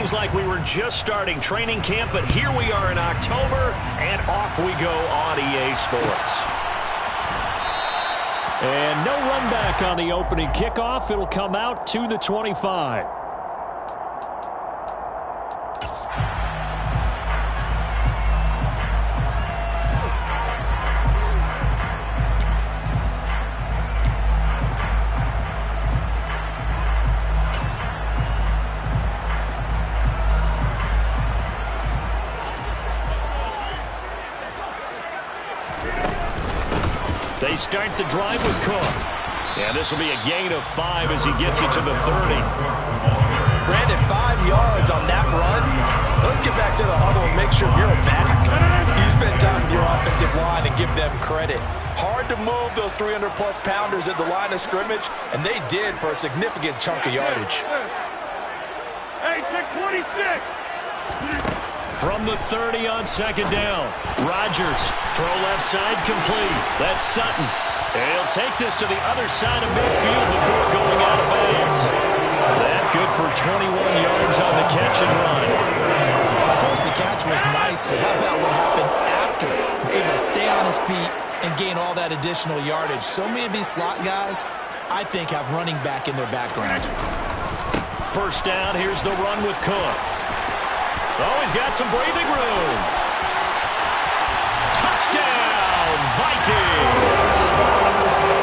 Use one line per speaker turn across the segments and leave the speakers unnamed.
seems like we were just starting training camp, but here we are in October, and off we go on EA Sports.
And no run back on the opening kickoff. It'll come out to the 25.
They start the drive with Cook. And this will be a gain of 5 as he gets it to the 30.
Brandon, 5 yards on that run. Let's get back to the huddle and make sure you're back. You spend time with your offensive line and give them credit. Hard to move those 300-plus pounders at the line of scrimmage, and they did for a significant chunk of yardage.
Hey, take 26.
From the 30 on second down. Rodgers, throw left side complete. That's Sutton. And he'll take this to the other side of midfield before going out of bounds. That good for 21 yards on the catch and run.
Of course, the catch was nice, but how about what happened after? Able to stay on his feet and gain all that additional yardage. So many of these slot guys, I think, have running back in their background.
First down, here's the run with Cook. Oh, he's got some breathing room. Touchdown, Vikings.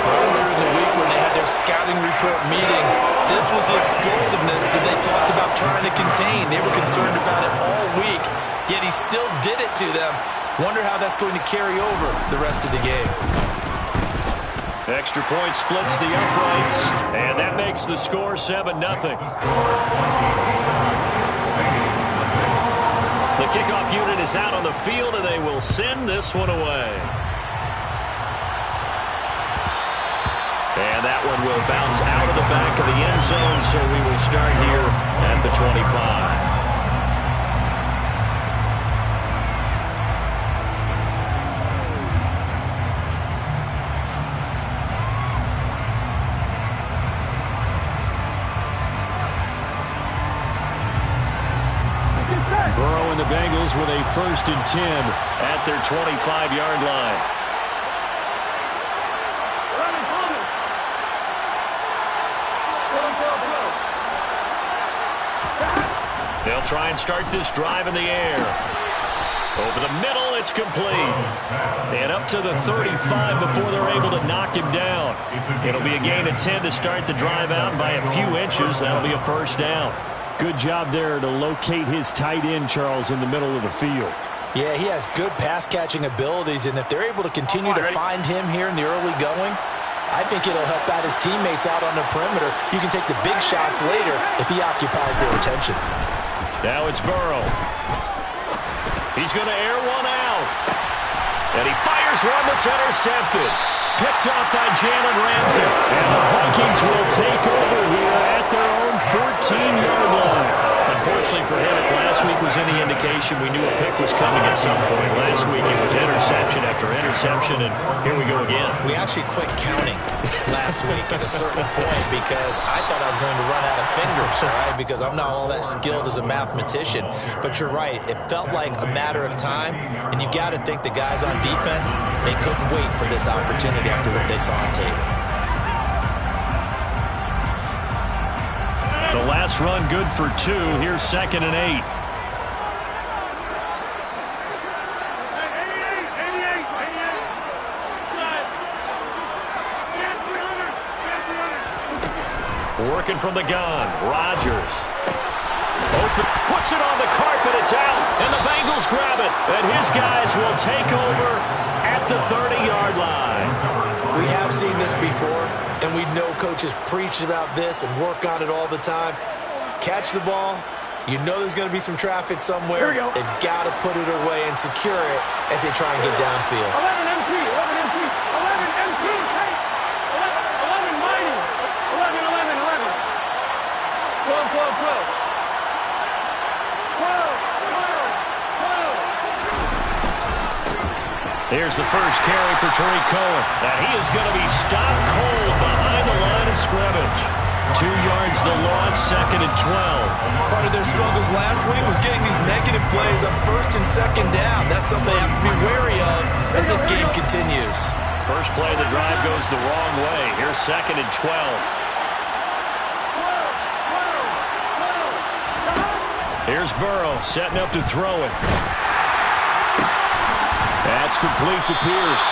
Earlier in the week when they had their scouting report meeting, this was the explosiveness that they talked about trying to contain. They were concerned about it all week, yet he still did it to them. Wonder how that's going to carry over the rest of the game.
Extra point splits the uprights, and that makes the score 7-0. The kickoff unit is out on the field, and they will send this one away. And that one will bounce out of the back of the end zone, so we will start here at the 25. Burrow and the Bengals with a 1st and 10 at their 25-yard line. They'll try and start this drive in the air. Over the middle, it's complete. And up to the 35 before they're able to knock him down. It'll be a gain of 10 to start the drive out by a few inches. That'll be a first down.
Good job there to locate his tight end, Charles, in the middle of the field.
Yeah, he has good pass-catching abilities, and if they're able to continue to find him here in the early going, I think it'll help out his teammates out on the perimeter. You can take the big shots later if he occupies their attention.
Now it's Burrow. He's going to air one out. And he fires one that's intercepted. Picked off by Jalen Ramsey. And the Vikings will take over here at their own 14-yard line. Unfortunately for him, if last week was any indication, we knew a pick was coming at some point. Last week it was interception after interception, and here we go again.
We actually quit counting last week at a certain point because I thought I was going to run out of fingers, all right, because I'm not all that skilled as a mathematician. But you're right. It felt like a matter of time, and you got to think the guys on defense, they couldn't wait for this opportunity after what they saw on tape.
The last run good for 2. Here's 2nd and 8. Working from the gun. Rodgers. Open. Puts it on the carpet. It's out. And the Bengals grab it. And his guys will take over at the 30-yard line.
We have seen this before, and we know coaches preach about this and work on it all the time. Catch the ball. You know there's going to be some traffic somewhere. They've got to put it away and secure it as they try and get downfield.
11 MT, 11 MT, 11 MT, hey! 11 mighty, 11, 11, 11. 12, 12, 12. 12, 12, 12.
Here's the first carry for Tariq Cohen. And he is going to be stopped cold behind the line of scrimmage.
2 yards the loss, 2nd and 12.
Part of their struggles last week was getting these negative plays on 1st and 2nd down. That's something they have to be wary of as this game continues.
First play of the drive goes the wrong way. Here's 2nd and 12. Here's Burrow setting up to throw it. That's complete to Pierce.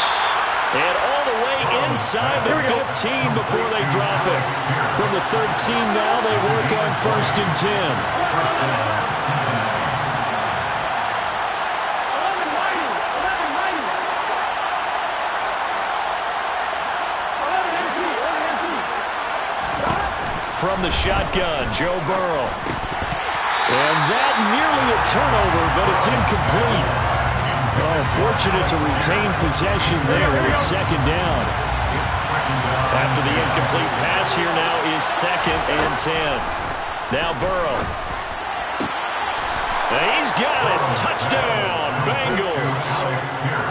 And all the way inside the 15 before they drop it. From the 13 now, they work on 1st and 10. From the shotgun, Joe Burrow. And that nearly a turnover, but it's incomplete. Oh, fortunate to retain possession there, and it's 2nd down. After the incomplete pass, here now is 2nd and 10. Now Burrow. And he's got it. Touchdown, Bengals.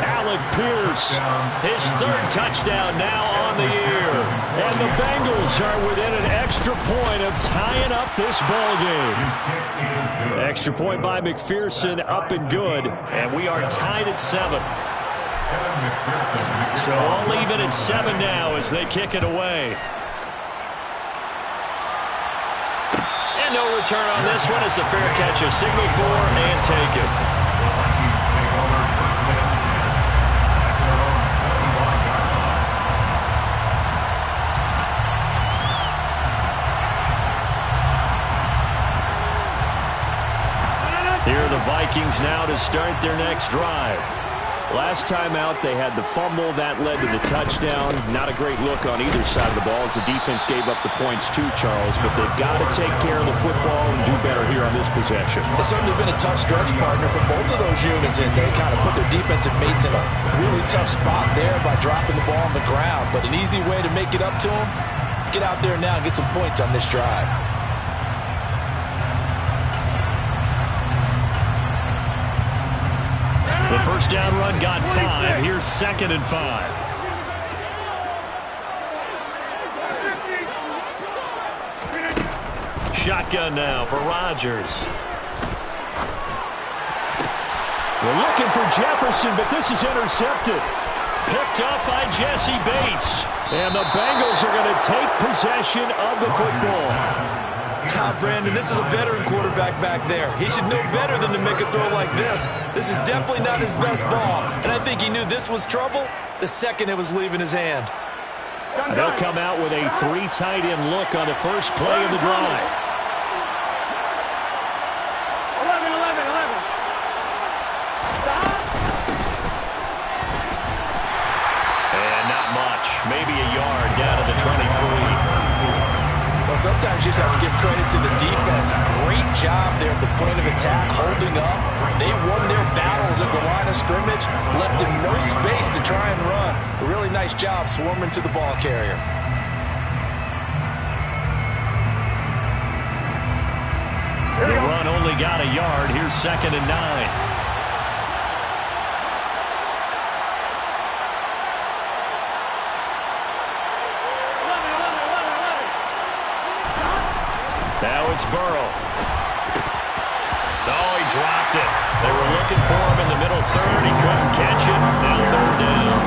Alec Pierce, his 3rd touchdown now on the year. And the Bengals are within an extra point of tying up this ballgame. Extra point by McPherson, up and good. And we are tied at 7. So all even at 7 now as they kick it away. And no return on this one as the fair catch a signal for and take it. Here are the Vikings now to start their next drive. Last time out, they had the fumble. That led to the touchdown. Not a great look on either side of the ball as the defense gave up the points too, Charles. But they've got to take care of the football and do better here on this possession.
It's certainly been a tough stretch, partner, for both of those units. And they kind of put their defensive mates in a really tough spot there by dropping the ball on the ground. But an easy way to make it up to them, get out there now and get some points on this drive.
The first down run got 5. Here's 2nd and 5. Shotgun now for Rodgers. We're looking for Jefferson, but this is intercepted. Picked up by Jesse Bates. And the Bengals are going to take possession of the football.
Brandon, this is a veteran quarterback back there. He should know better than to make a throw like this. This is definitely not his best ball. And I think he knew this was trouble the second it was leaving his hand.
They'll come out with a 3 tight end look on the first play of the drive.
11, 11, 11. Stop.
And not much. Maybe a yard down to the 23.
Well, sometimes you just have to give credit to the defense. Great job there at the point of attack, holding up. They won their battles at the line of scrimmage, left him no space to try and run. A really nice job swarming to the ball carrier.
The run only got a yard. Here's 2nd and 9. Now it's Burrow. Oh, he dropped it. They were looking for him in the middle third. He couldn't catch it. Now 3rd down.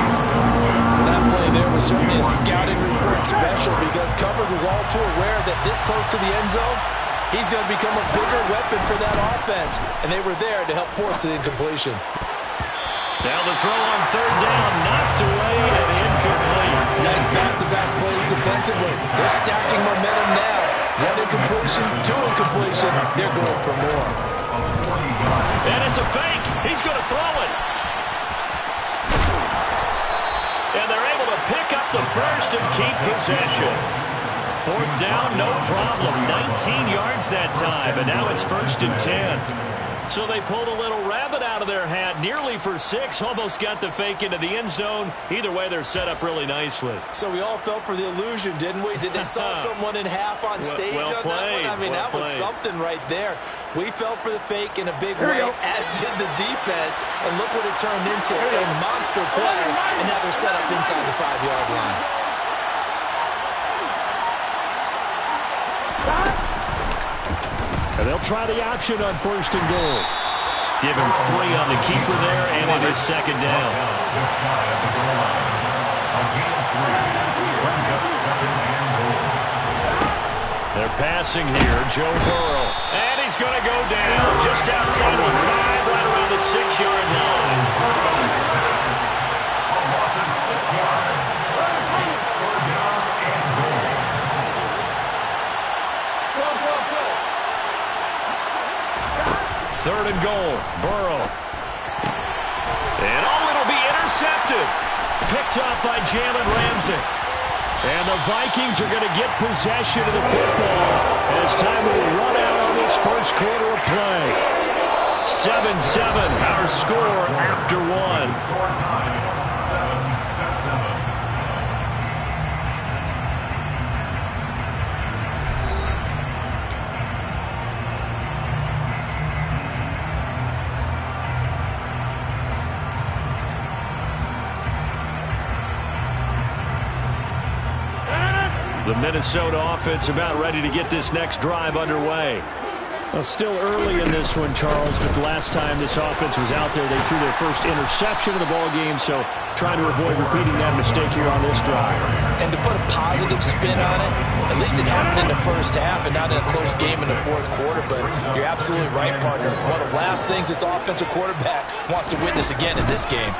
That play there was certainly a scouting report special because coverage was all too aware that this close to the end zone, he's going to become a bigger weapon for that offense. And they were there to help force the incompletion.
Now the throw on 3rd down, knocked away and incomplete.
Nice back-to-back plays defensively. They're stacking momentum now. 1 incompletion, 2 incompletion. They're going for more.
And it's a fake. He's going to throw it. And they're able to pick up the first and keep possession. 4th down, no problem. 19 yards that time, and now it's 1st and 10. So they pulled a little rabbit out of their hat, nearly for 6, almost got the fake into the end zone. Either way, they're set up really nicely.
So we all fell for the illusion, didn't we? Did they saw someone in half on stage
well
on
played.
that one? I mean,
well
that was
played.
Something right there. We fell for the fake in a big way, as did the defense. And look what it turned into, a monster play. And now they're set up inside the 5-yard line.
They'll try the option on 1st and goal.
Give him 3 on the keeper there, and it is 2nd down. They're passing here. Joe Burrow. And he's going to go down just outside of the 5, right around the 6-yard line. Third and goal. Burrow. And it'll be intercepted. Picked up by Jalen Ramsey. And the Vikings are going to get possession of the football as time will run out on this first quarter of play. 7-7, our score after 1. The Minnesota offense about ready to get this next drive underway.
Well, still early in this one, Charles, but the last time this offense was out there, they threw their first interception of the ball game, so trying to avoid repeating that mistake here on this drive.
And to put a positive spin on it, at least it happened in the first half and not in a close game in the fourth quarter, but you're absolutely right, partner. One of the last things this offensive quarterback wants to witness again in this game.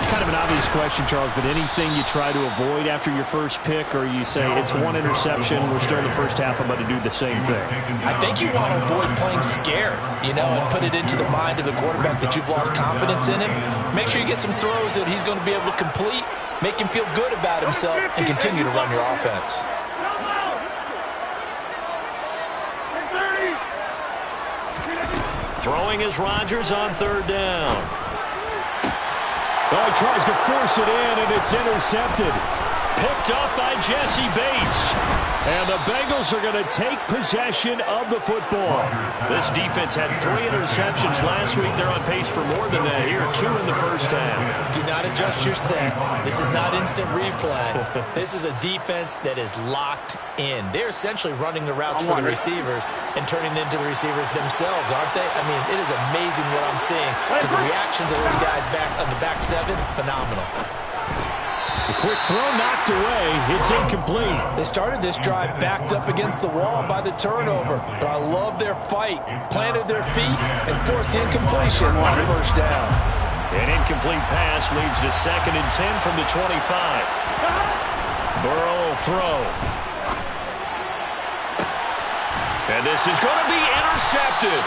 Kind of an obvious question, Charles, but anything you try to avoid after your first pick, or you say it's one interception, we're still in the first half, I'm about to do the same thing?
I think you want to avoid playing scared, and put it into the mind of the quarterback that you've lost confidence in him. Make sure you get some throws that he's going to be able to complete, make him feel good about himself, and continue to run your offense.
Throwing is Rodgers on 3rd down.
Oh, he tries to force it in, and it's intercepted.
Picked up by Jesse Bates.
And the Bengals are going to take possession of the football.
This defense had 3 interceptions last week. They're on pace for more than that here. 2 in the first half.
Do not adjust your set. This is not instant replay. This is a defense that is locked in. They're essentially running the routes for the receivers and turning into the receivers themselves, aren't they? I mean, it is amazing what I'm seeing because the reactions of those guys back on the back 7, phenomenal.
A quick throw knocked away. It's incomplete.
They started this drive backed up against the wall by the turnover, but I love their fight. Planted their feet and forced incompletion on 1st down.
An incomplete pass leads to 2nd and 10 from the 25. Burrow will throw. And this is going to be intercepted.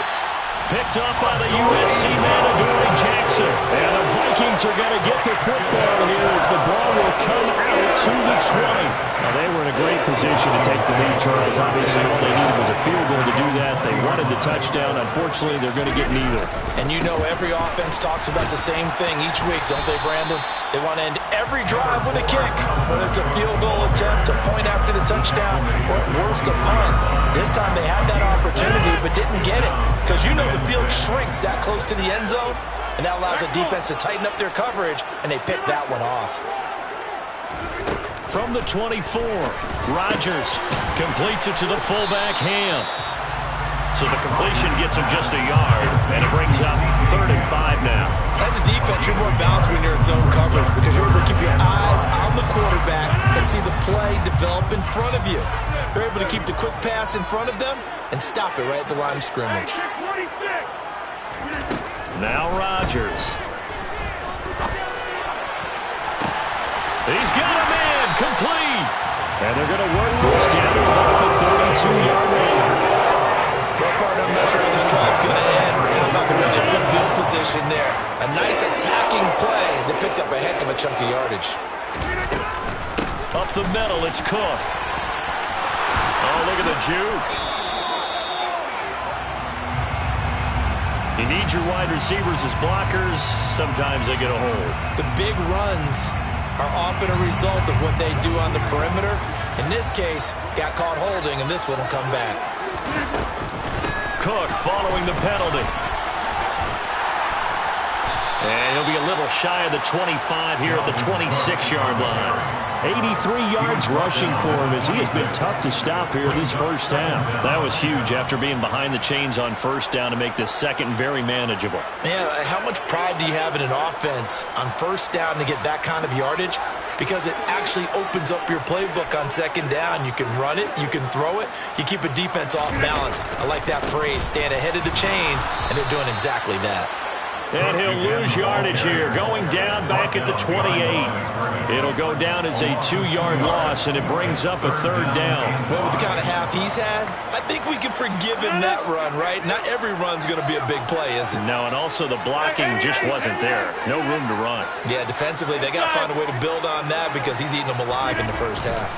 Picked up by the USC man, Adoree Jackson. And the Vikings are going to get the football here as the ball will come out to the 20.
Now, they were in a great position to take the lead, Charles. Obviously, all they needed was a field goal to do that. They wanted the touchdown. Unfortunately, they're going to get neither.
And every offense talks about the same thing each week, don't they, Brandon? They want to end every drive with a kick, whether it's a field goal attempt, a point after the touchdown, or at worst, a punt. This time they had that opportunity but didn't get it because the field shrinks that close to the end zone, and that allows the defense to tighten up their coverage, and they pick that one off.
From the 24, Rodgers completes it to the fullback, Ham. So the completion gets him just a yard, and it brings up 3rd and 5 now.
As a defense, you're more balanced when you're in zone coverage because you're able to keep your eyes on the quarterback and see the play develop in front of you. You're able to keep the quick pass in front of them and stop it right at the line of scrimmage.
Now Rodgers. He's got a man complete.
And they're going to work this down about the 32-yard line.
Well, partner, I'm not sure how this drive's going to end. How about the way they flip field position there? A nice attacking play that picked up a heck of a chunk of yardage.
Up the middle, it's Cook. Oh, look at the juke. You need your wide receivers as blockers. Sometimes they get a hold.
The big runs are often a result of what they do on the perimeter. In this case, got caught holding, and this one will come back. Cook
following the penalty. And he'll be a little shy of the 25 here at the 26-yard line.
83 yards rushing for him as he has been tough to stop here this first half.
That was huge after being behind the chains on first down to make this second very manageable.
Yeah, how much pride do you have in an offense on first down to get that kind of yardage? Because it actually opens up your playbook on second down. You can run it, you can throw it, you keep a defense off balance. I like that phrase, stand ahead of the chains, and they're doing exactly that.
And he'll lose yardage here, going down back at the 28. It'll go down as a 2-yard loss, and it brings up a third down.
Well, with the kind of half he's had, I think we can forgive him that run, right? Not every run's going to be a big play, is it?
No, and also the blocking just wasn't there. No room to run.
Yeah, defensively, they got to find a way to build on that because he's eating them alive in the first half.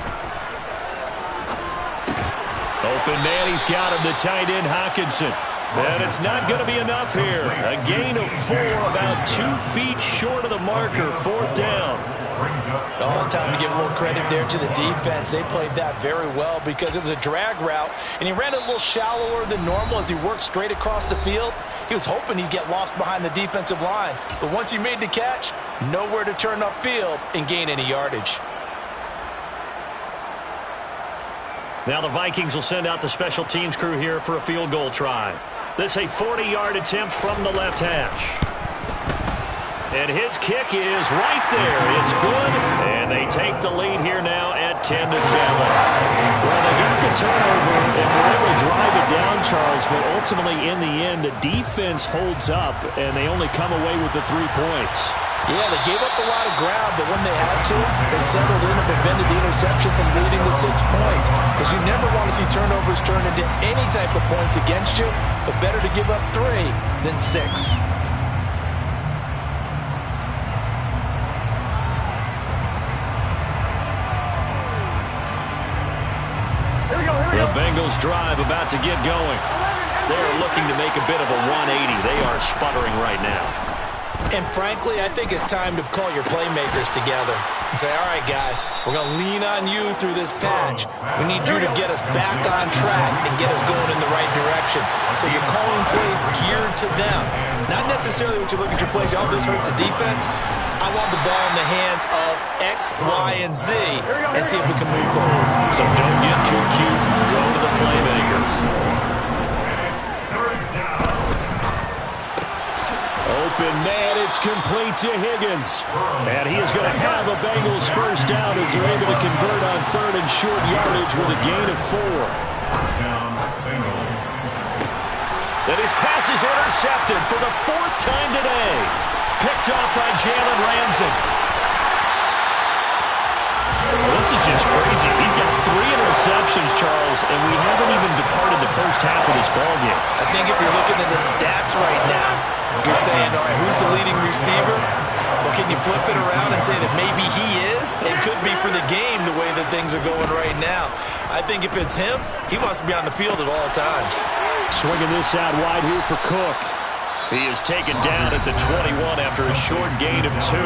Open man, he's got him, the tight end, Hockenson. And it's not going to be enough here. A gain of 4, about 2 feet short of the marker, fourth down.
Oh, it's time to give a little credit there to the defense. They played that very well because it was a drag route, and he ran it a little shallower than normal as he worked straight across the field. He was hoping he'd get lost behind the defensive line, but once he made the catch, nowhere to turn upfield and gain any yardage.
Now the Vikings will send out the special teams crew here for a field goal try. This a 40-yard attempt from the left hash. And his kick is right there. It's good. And they take the lead here now at 10-7.
Well, they got the turnover and were able to drive it down, Charles, but ultimately in the end, the defense holds up, and they only come away with the 3 points.
Yeah, they gave up a lot of ground, but when they had to, they settled in and prevented the interception from leading to 6 points. Because you never want to see turnovers turn into any type of points against you, but better to give up 3 than 6.
The Bengals drive about to get going. They're looking to make a bit of a 180. They are sputtering right now.
And frankly, I think it's time to call your playmakers together and say, all right, guys, we're going to lean on you through this patch. We need you to get us back on track and get us going in the right direction. So you're calling plays geared to them. Not necessarily what you look at your plays, oh, this hurts the defense. I want the ball in the hands of X, Y, and Z and see if we can move forward.
So don't get too cute. Go to the playmakers.
Open man, it's complete to Higgins. And he is going to have a Bengals first down as they're able to convert on third and short yardage with a gain of 4.
And his pass is intercepted for the 4th time today. Picked off by Jalen Ramsey. This is just crazy. He's got 3 interceptions, Charles, and we haven't even departed the first half of this ballgame.
I think if you're looking at the stats right now, you're saying, all right, who's the leading receiver? Well, can you flip it around and say that maybe he is? It could be for the game the way that things are going right now. I think if it's him, he must be on the field at all times.
Swinging this out wide here for Cook.
He is taken down at the 21 after a short gain of 2.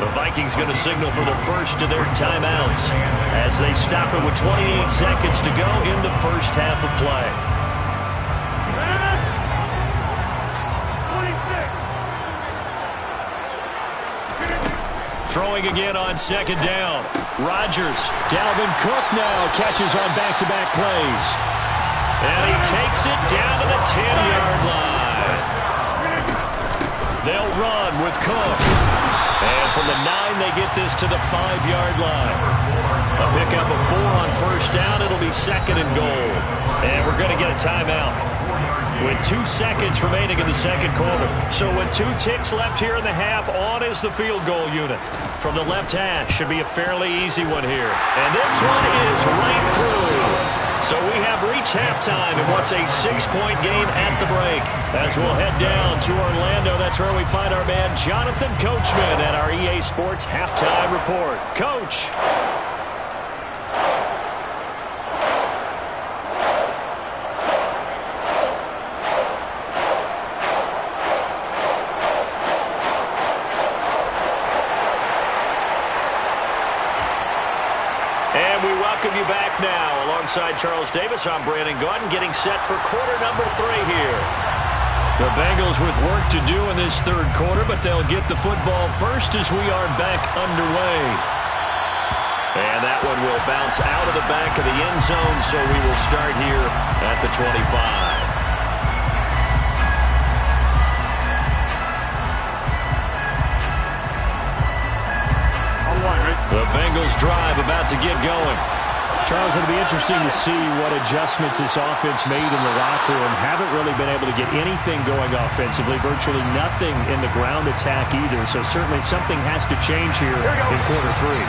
The Vikings going to signal for the first of their timeouts as they stop it with 28 seconds to go in the first half of play. Throwing again on second down. Rodgers.
Dalvin Cook now catches on back-to-back plays.
And he takes it down to the 10-yard line. They'll run with Cook. And from the 9, they get this to the 5-yard line. A pickup of 4 on first down. It'll be second and goal. And we're going to get a timeout with 2 seconds remaining in the second quarter. So with 2 ticks left here in the half, on is the field goal unit. From the left hash, should be a fairly easy one here. And this one is right through. So we have reached halftime in what's a 6-point game at the break. As we'll head down to Orlando, that's where we find our man Jonathan Coachman at our EA Sports Halftime Report. Coach. Welcome you back now. Alongside Charles Davis, I'm Brandon Gaudin, getting set for quarter number 3 here.
The Bengals with work to do in this third quarter, but they'll get the football first as we are back underway. And that one will bounce out of the back of the end zone, so we will start here at the 25. The Bengals drive about to get going.
Charles, it'll be interesting to see what adjustments this offense made in the locker room. Haven't really been able to get anything going offensively, virtually nothing in the ground attack either. So certainly something has to change here in quarter three.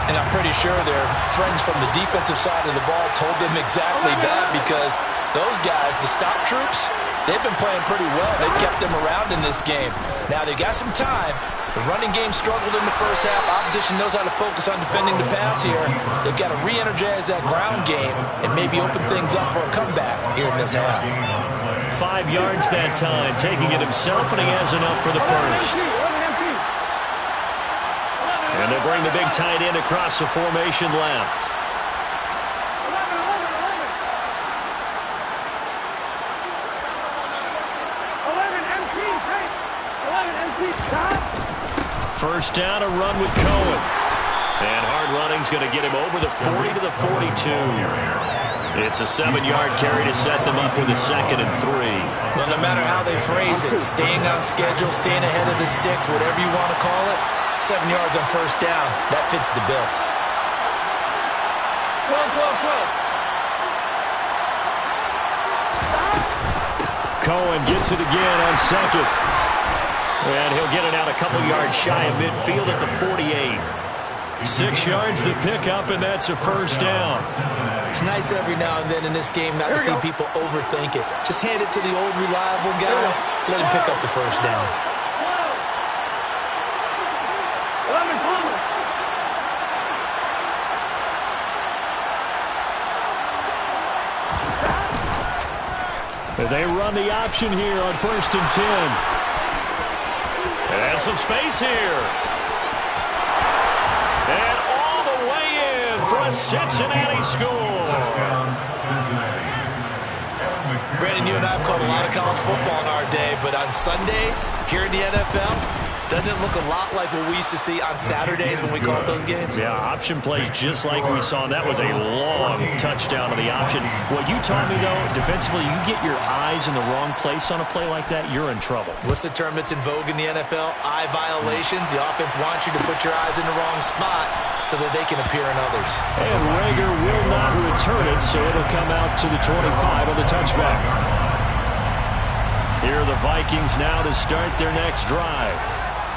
And I'm pretty sure their friends from the defensive side of the ball told them exactly that, because those guys, the stop troops, they've been playing pretty well. They've kept them around in this game. Now they got some time. The running game struggled in the first half. Opposition knows how to focus on defending the pass here. They've got to re-energize that ground game and maybe open things up for a comeback here in this half.
5 yards that time, taking it himself, and he has enough for the first. And they'll bring the big tight end across the formation left. First down, a run with Cohen. And hard running's going to get him over the 40 to the 42. It's a 7-yard carry to set them up with a 2nd and 3.
Well, no matter how they phrase it, staying on schedule, staying ahead of the sticks, whatever you want to call it, 7 yards on first down, that fits the bill.
12.
Cohen gets it again on 2nd. And he'll get it out a couple yards shy of midfield at the 48. 6 yards the pickup, and that's a first down.
It's nice every now and then in this game not to see people overthink it. Just hand it to the old reliable guy. Let him pick up the first down.
11 corner.
They run the option here on 1st and 10. And some space here. And all the way in for a Cincinnati score.
Brandon, you and I have called a lot of college football in our day, but on Sundays, here in the NFL, doesn't it look a lot like what we used to see on Saturdays when we called those games?
Yeah, option plays just like we saw. That was a long touchdown to the option. What you taught me, though, defensively, you get your eyes in the wrong place on a play like that, you're in trouble.
What's the term that's in vogue in the NFL? Eye violations. The offense wants you to put your eyes in the wrong spot so that they can appear in others.
And Rager will not return it, so it'll come out to the 25 on the touchback. Here are the Vikings now to start their next drive.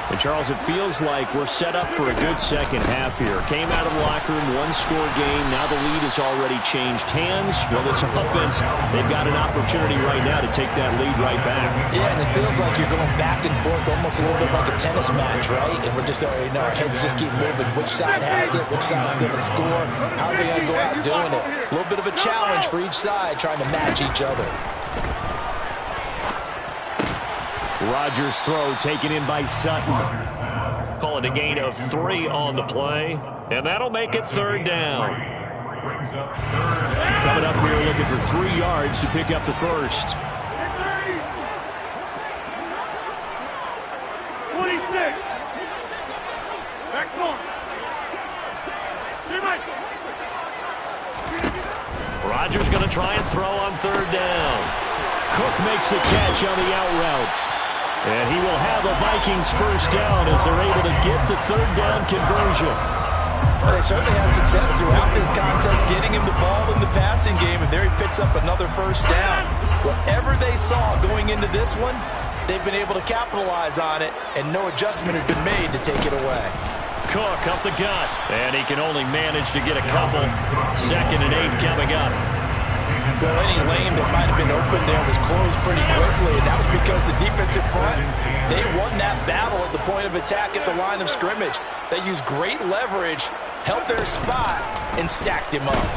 And, Charles, it feels like we're set up for a good second half here. Came out of the locker room, one-score game. Now the lead has already changed hands. Well, this offense, they've got an opportunity right now to take that lead right back.
Yeah, and it feels like you're going back and forth, almost a little bit like a tennis match, right? And we're just, our heads just keep moving. Which side has it? Which side's going to score? How are they going to go out doing it? A little bit of a challenge for each side, trying to match each other.
Rodgers' throw taken in by Sutton. Call it a gain of 3 on the play. And that'll make it 3rd down.
Coming up here looking for 3 yards to pick up the first.
26. Back corner.
Rodgers going to try and throw on 3rd down. Cook makes the catch on the out route. And he will have a Vikings first down as they're able to get the 3rd down conversion.
Well, they certainly had success throughout this contest, getting him the ball in the passing game, and there he picks up another first down. Whatever they saw going into this one, they've been able to capitalize on it, and no adjustment has been made to take it away.
Cook up the gut, and he can only manage to get a couple. 2nd and 8 coming up.
Well, any lane that might have been open there was closed pretty quickly, and that was because the defensive front, they won that battle at the point of attack at the line of scrimmage. They used great leverage, held their spot, and stacked him up.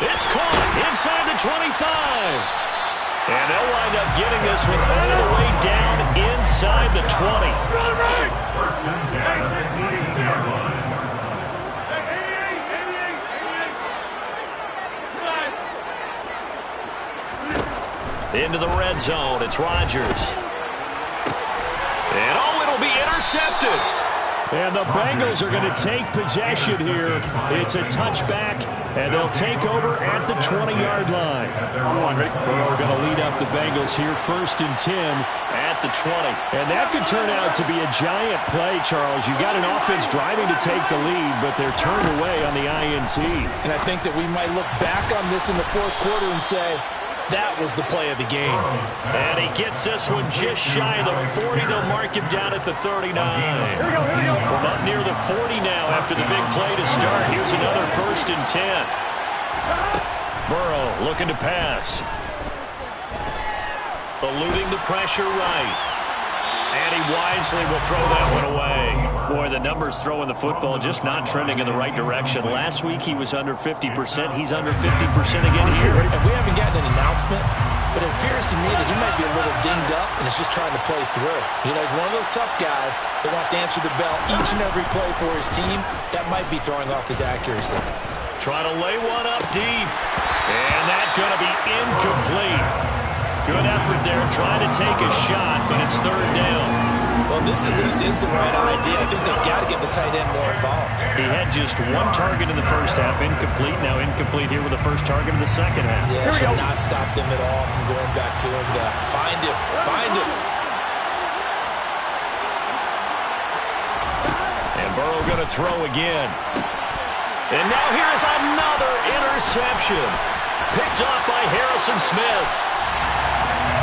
It's caught inside the 25. And they'll wind up getting this one all the way down inside the 20.
First and 10.
Into the red zone. It's Rodgers. And, oh, it'll be intercepted.
And the Bengals are going to take possession here. It's a touchback, and they'll take over at the 20-yard line. Burrow going to lead up the Bengals here, 1st and 10 at the 20. And that could turn out to be a giant play, Charles. You got an offense driving to take the lead, but they're turned away on the INT.
And I think that we might look back on this in the 4th quarter and say, that was the play of the game.
And he gets this one just shy of the 40. They'll mark him down at the 39. From up near the 40 now after the big play to start. Here's another 1st and 10. Burrow looking to pass. Eluding the pressure right. And he wisely will throw that one away. Boy, the numbers throwing the football just not trending in the right direction. Last week he was under 50%. He's under 50% again here.
And we haven't gotten an announcement, but it appears to me that he might be a little dinged up and is just trying to play through. You know, he's one of those tough guys that wants to answer the bell each and every play for his team. That might be throwing off his accuracy.
Trying to lay one up deep. And that's going to be incomplete. Good effort there, trying to take a shot, but it's 3rd down.
Well, this at least is the right idea. I think they've got to get the tight end more involved.
He had just 1 target in the first half, incomplete. Now incomplete here with the first target in the second half.
Yeah, should not stop them at all from going back to him to find him. Find him.
And Burrow going to throw again. And now here's another interception. Picked off by Harrison Smith.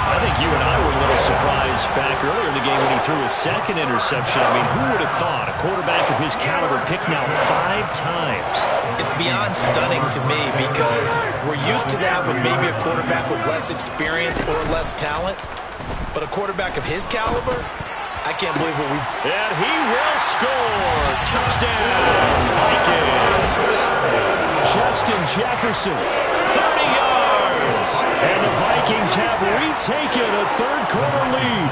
I think you and I were a little surprised back earlier in the game when he threw his 2nd interception. I mean, who would have thought a quarterback of his caliber picked now 5 times?
It's beyond stunning to me because we're used to that with maybe a quarterback with less experience or less talent. But a quarterback of his caliber, I can't believe what we've...
And he will score. Touchdown, Vikings.
Justin Jefferson.
30 yards. And the Vikings have retaken a 3rd quarter lead.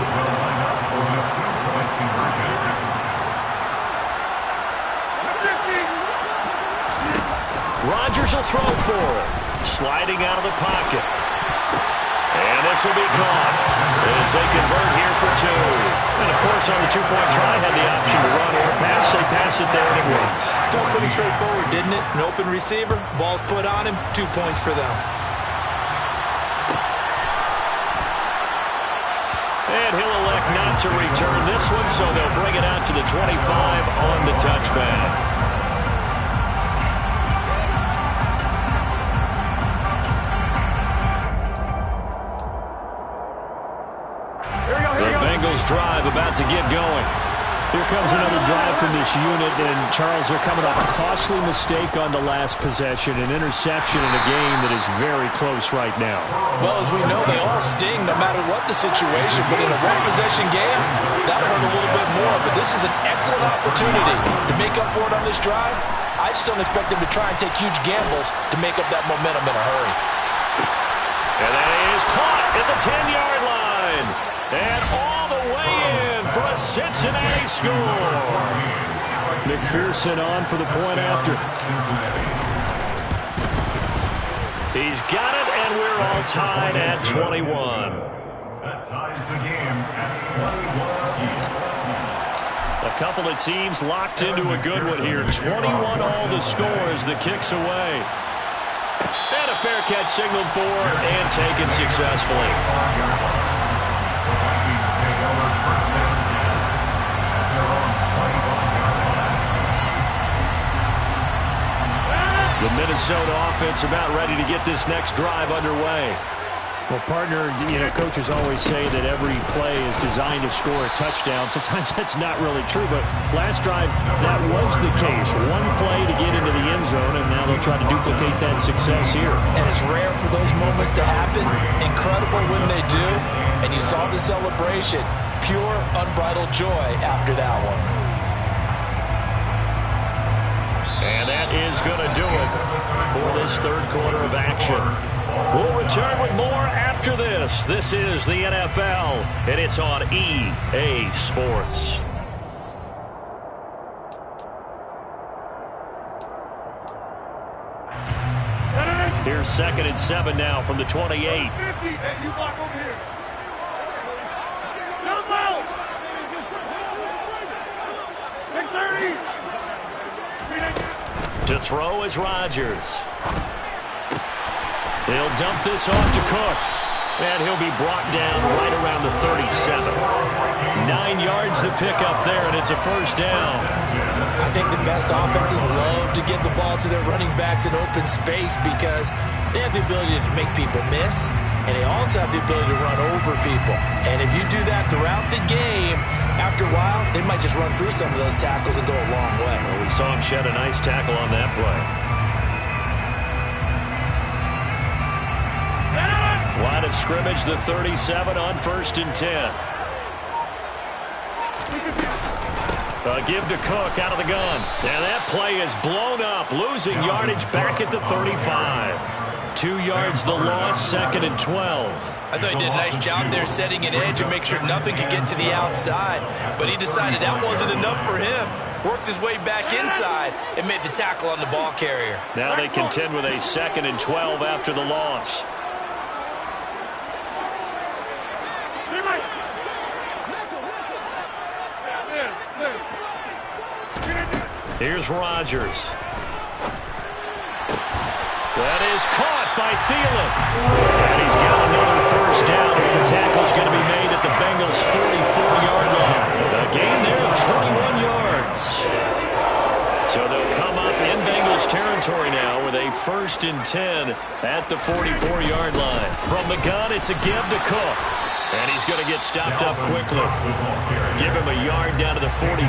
Rodgers will throw for it. Sliding out of the pocket. And this will be caught as they convert here for 2. And, of course, on the 2-point try, had the option to run or pass. They pass it there, and it works.
Felt pretty straightforward, didn't it? An open receiver, ball's put on him, 2 points for them.
And he'll elect not to return this one, so they'll bring it out to the 25 on the touchback. The Bengals drive about to get going.
Here comes another drive from this unit, and Charles, they're coming off a costly mistake on the last possession, an interception in a game that is very close right now.
Well, as we know, they all sting no matter what the situation, but in a one-possession game, that hurt a little bit more. But this is an excellent opportunity to make up for it on this drive. I just don't expect them to try and take huge gambles to make up that momentum in a hurry.
And that is caught at the 10-yard line. And all the way in for a Cincinnati score.
McPherson on for the point after.
He's got it, and we're all tied at 21.
That ties the game at 21 each.
A couple of teams locked into a good one here. 21 all the scores. The kicks away. And a fair catch signaled for and taken successfully. The Minnesota offense about ready to get this next drive underway.
Well, partner, coaches always say that every play is designed to score a touchdown. Sometimes that's not really true, but last drive, that was the case. One play to get into the end zone, and now they'll try to duplicate that success here.
And it's rare for those moments to happen. Incredible when they do. And you saw the celebration. Pure, unbridled joy after that one.
And that is going to do it for this 3rd quarter of action. We'll return with more after this. This is the NFL, and it's on EA Sports. Here's 2nd and 7 now from the 28.
50, and you block over here. Jump out. Big 30.
To throw is Rodgers. He'll dump this off to Cook. And he'll be brought down right around the 37. 9 yards to pick up there, and it's a first down.
I think the best offenses love to give the ball to their running backs in open space because they have the ability to make people miss, and they also have the ability to run over people. And if you do that throughout the game, after a while, they might just run through some of those tackles and go a long way.
Well, we saw him shed a nice tackle on that play. Line of scrimmage, the 37 on 1st and 10. A give to Cook out of the gun. And that play is blown up, losing yardage back at the 35. 2 yards the loss, 2nd and 12.
I thought he did a nice job there setting an edge and make sure nothing could get to the outside. But he decided that wasn't enough for him. Worked his way back inside and made the tackle on the ball carrier.
Now they contend with a 2nd and 12 after the loss. Here's Rodgers. That is caught by Thielen. And he's got another first down as the tackle's going to be made at the Bengals' 44-yard line. A gain there of 21 yards. So they'll come up in Bengals territory now with a 1st and 10 at the 44-yard line. From the gun, it's a give to Cook. And he's going to get stopped up quickly. Give him a yard down to the 43.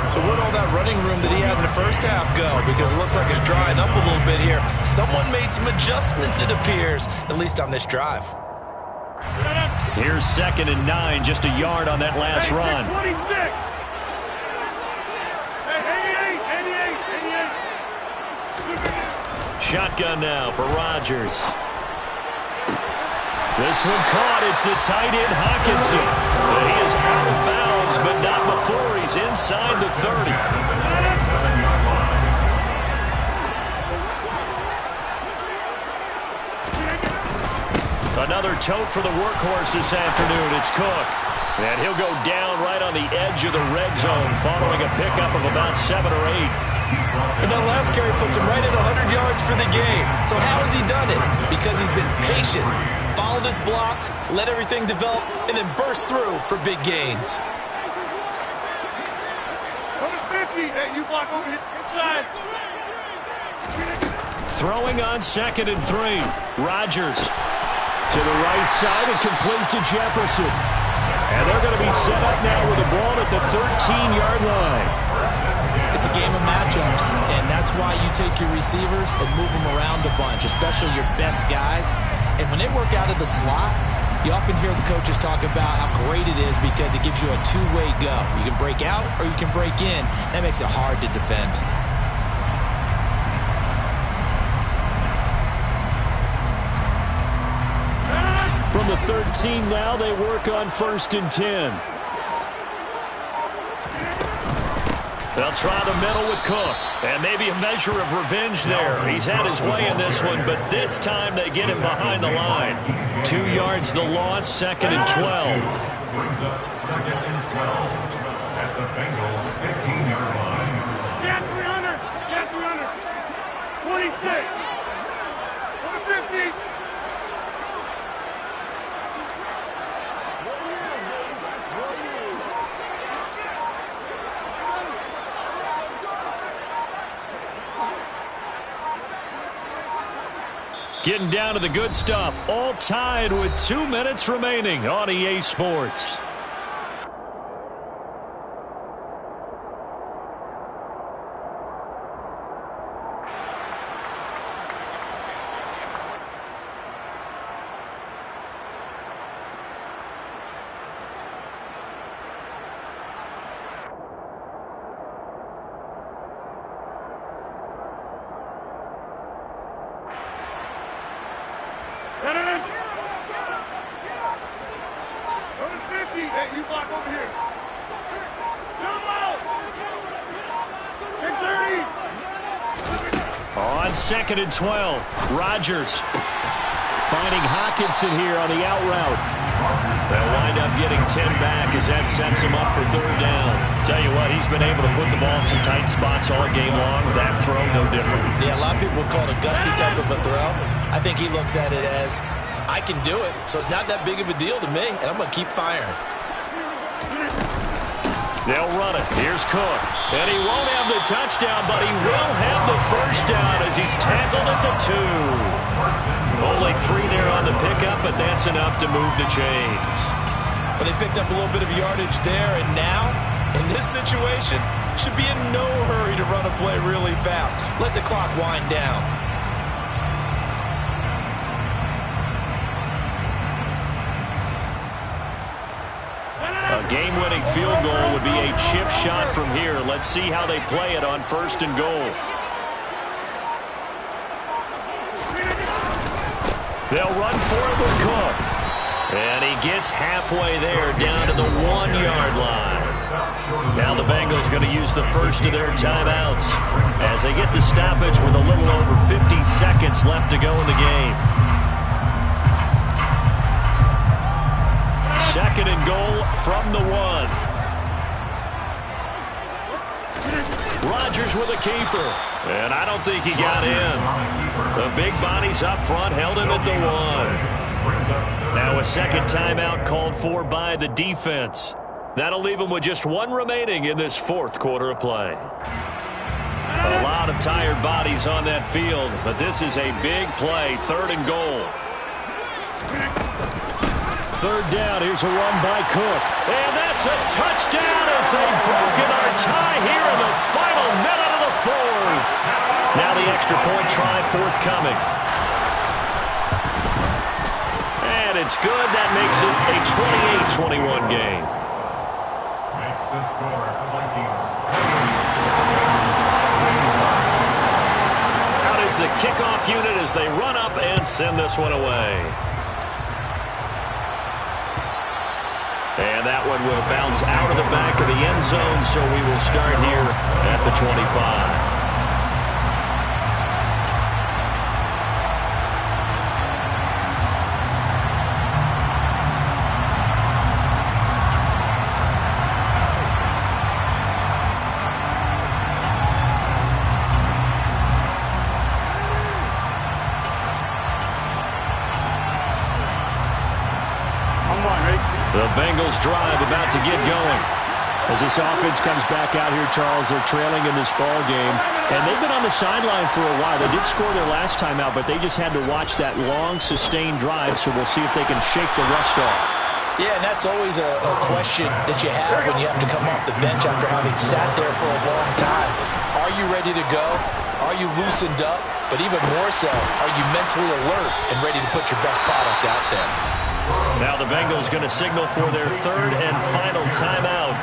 So where'd all that running room that he had in the first half go? Because it looks like it's drying up a little bit here. Someone made some adjustments, it appears, at least on this drive.
Here's 2nd and 9, just a yard on that last run.
26. Hey, 88.
Shotgun now for Rodgers. This one caught. It's the tight end, Hockenson. He is out of bounds, but not before he's inside the 30. Another tote for the workhorse this afternoon. It's Cook. And he'll go down right on the edge of the red zone following a pickup of about 7 or 8.
And that last carry puts him right at 100 yards for the game. So how has he done it? Because he's been patient, followed his blocks, let everything develop, and then burst through for big gains.
Number 50, hey, you block over here, inside.
Throwing on 2nd and 3. Rodgers to the right side and complete to Jefferson. And they're going to be set up now with the ball at the 13-yard line.
It's a game of matchups, and that's why you take your receivers and move them around a bunch, especially your best guys. And when they work out of the slot, you often hear the coaches talk about how great it is because it gives you a two-way go. You can break out or you can break in. That makes it hard to defend.
From the 13 now, they work on 1st and 10. They'll try the middle with Cook. And maybe a measure of revenge there. He's had his way in this one, but this time they get him behind the line. 2 yards the loss, 2nd and 12.
Brings up 2nd and 12 at the Bengals' 15-yard line.
Get 300. Get 300. 26. Number 50.
Getting down to the good stuff. All tied with 2 minutes remaining on EA Sports.
Hey, you block over here. Jump out. Big 30.
On On 2nd and 12, Rodgers finding Hockenson here on the out route. They'll wind up getting 10 back as that sets him up for 3rd down. Tell you what, he's been able to put the ball in some tight spots all game long. That throw, no different.
Yeah, a lot of people would call it a gutsy type of a throw. I think he looks at it as, I can do it, so it's not that big of a deal to me, and I'm going to keep firing.
They'll run it. Here's Cook. And he won't have the touchdown, but he will have the 1st down as he's tackled at the 2. Only 3 there on the pickup, but that's enough to move the chains.
But they picked up a little bit of yardage there, and now, in this situation, should be in no hurry to run a play really fast. Let the clock wind down.
A game-winning field goal would be a chip shot from here. Let's see how they play it on 1st and goal. They'll run for it with Cook. And he gets halfway there, down to the 1-yard line. Now the Bengals going to use the first of their timeouts as they get the stoppage with a little over 50 seconds left to go in the game. 2nd and goal from the 1. Rodgers with a keeper. And I don't think he got in. The big bodies up front held him at the 1. Now a 2nd timeout called for by the defense. That'll leave him with just 1 remaining in this 4th quarter of play. A lot of tired bodies on that field, but this is a big play. 3rd and goal. 3rd down. Here's a run by Cook. And that's a touchdown as they've broken our tie here in the final minute of the 4th. Now the extra point try forthcoming. And it's good. That makes it a 28-21 game.
Makes the score for Vikings.
Out is the kickoff unit as they run up and send this one away. And that one will bounce out of the back of the end zone, so we will start here at the 25. The Bengals drive about to get going.
As this offense comes back out here, Charles, they're trailing in this ball game. And they've been on the sideline for a while. They did score their last time out, but they just had to watch that long, sustained drive, so we'll see if they can shake the rust off.
Yeah, and that's always a question that you have when you have to come off the bench after having sat there for a long time. Are you ready to go? Are you loosened up? But even more so, are you mentally alert and ready to put your best product out there?
Now the Bengals going to signal for their 3rd and final timeout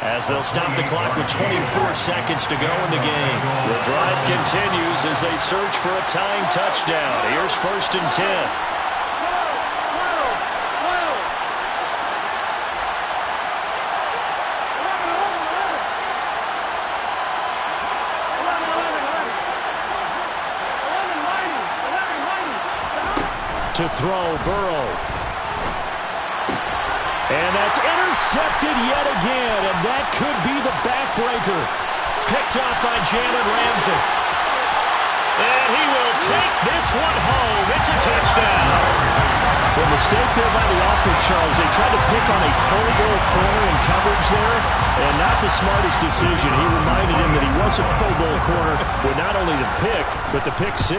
as they'll stop the clock with 24 seconds to go in the game. The drive continues as they search for a tying touchdown. Here's 1st and 10. To throw, Burrow. And that's intercepted yet again, and that could be the backbreaker. Picked up by Jalen Ramsey. And he will take this one home. It's a touchdown.
The mistake there by the offense, Charles, they tried to pick on a Pro Bowl corner in coverage there, and not the smartest decision. He reminded him that he was a Pro Bowl corner with not only the pick, but the pick 6.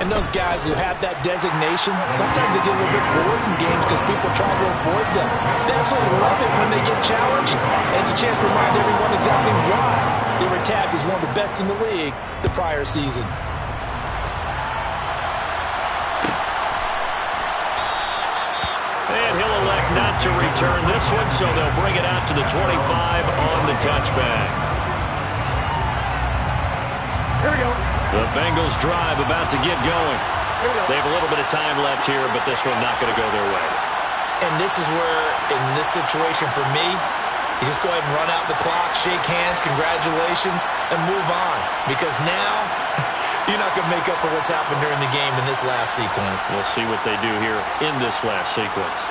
And those guys who have that designation, sometimes they get a little bit bored in games because people try to avoid them. They absolutely love it when they get challenged, and it's a chance to remind everyone exactly why they were tagged as one of the best in the league the prior season.
And he'll elect not to return this one, so they'll bring it out to the 25 on the touchback.
Here we go.
The Bengals drive about to get going. They have a little bit of time left here, but this one not going to go their way.
And this is where, in this situation for me, you just go ahead and run out the clock, shake hands, congratulations, and move on. Because now You're not going to make up for what's happened during the game in this last sequence.
We'll see what they do here in this last sequence.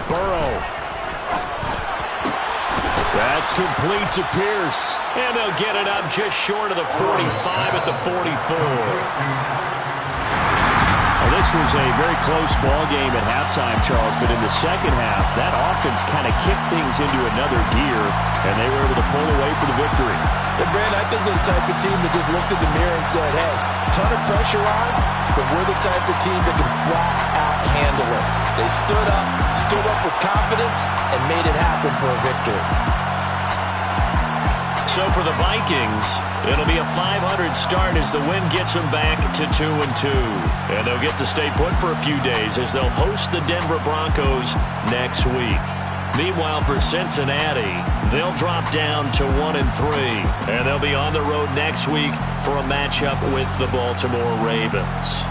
Burrow. That's complete to Pierce. And they'll get it up just short of the 45 at the 44. This was a very close ball game at halftime, Charles, but in the second half, that offense kind of kicked things into another gear, and they were able to pull away for the victory.
And Brandon, I think they're the type of team that just looked in the mirror and said, hey, ton of pressure on, but we're the type of team that can flat out handle it. They stood up with confidence, and made it happen for a victory.
So for the Vikings, it'll be a 500 start as the win gets them back to 2-2. And they'll get to stay put for a few days as they'll host the Denver Broncos next week. Meanwhile, for Cincinnati, they'll drop down to 1-3. And they'll be on the road next week for a matchup with the Baltimore Ravens.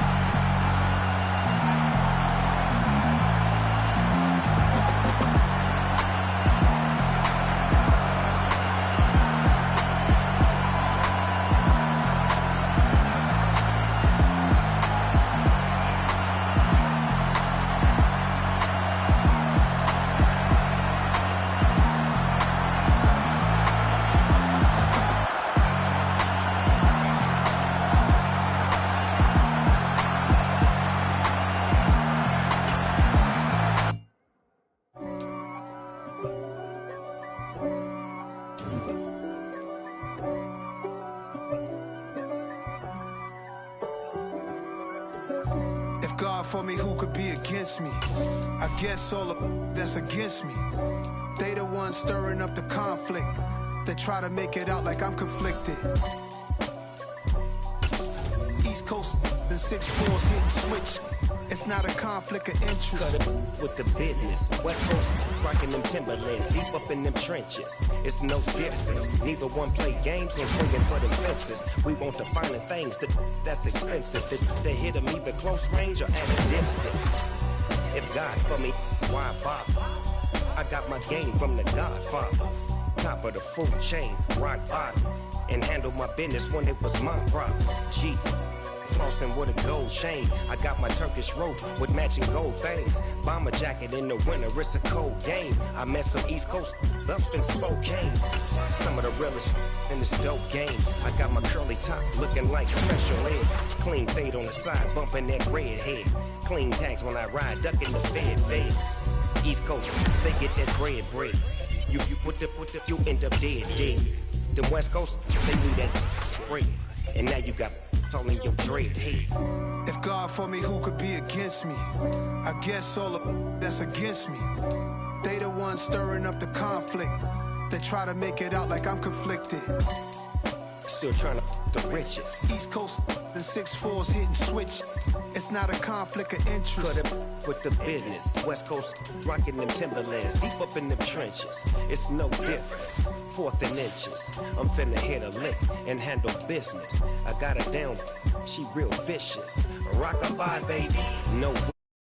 God for me, who could be against me? I guess all of that's against me. They the ones stirring up the conflict. They try to make it out like I'm conflicted. East Coast, the 6'4's hitting switch. It's not a conflict of interest.
Cut it with the business. West Coast rocking them Timberlands, deep up in them trenches. It's no difference. Neither one play games when swinging for them fences. We want the finer things that's expensive. They hit them either close range or at a distance. If God for me, why bother? I got my game from the Godfather. Top of the food chain, rock bottom. And handle my business when it was my problem. G. Flossing with a gold chain. I got my Turkish rope with matching gold things. Bomber jacket in the winter, it's a cold game. I met some East Coast up in Spokane. Some of the realest in this dope game. I got my curly top looking like special ed. Clean fade on the side, bumping that red head. Clean tags when I ride, ducking the feds. East Coast, they get that bread. You you end up dead. The West Coast, they need that spread. And now you got all in your dread head.
If God for me, who could be against me? I guess all of that's against me. They the ones stirring up the conflict. They try to make it out like I'm conflicted.
Still trying to the riches.
East Coast, the 6'4's hitting switch. It's not a conflict of interest.
Cut it with the business. West Coast rocking them Timberlands, deep up in them trenches. It's no difference. 4th and inches. I'm finna hit a lick and handle business. I got her down, she real vicious. Rock-a-bye, baby, no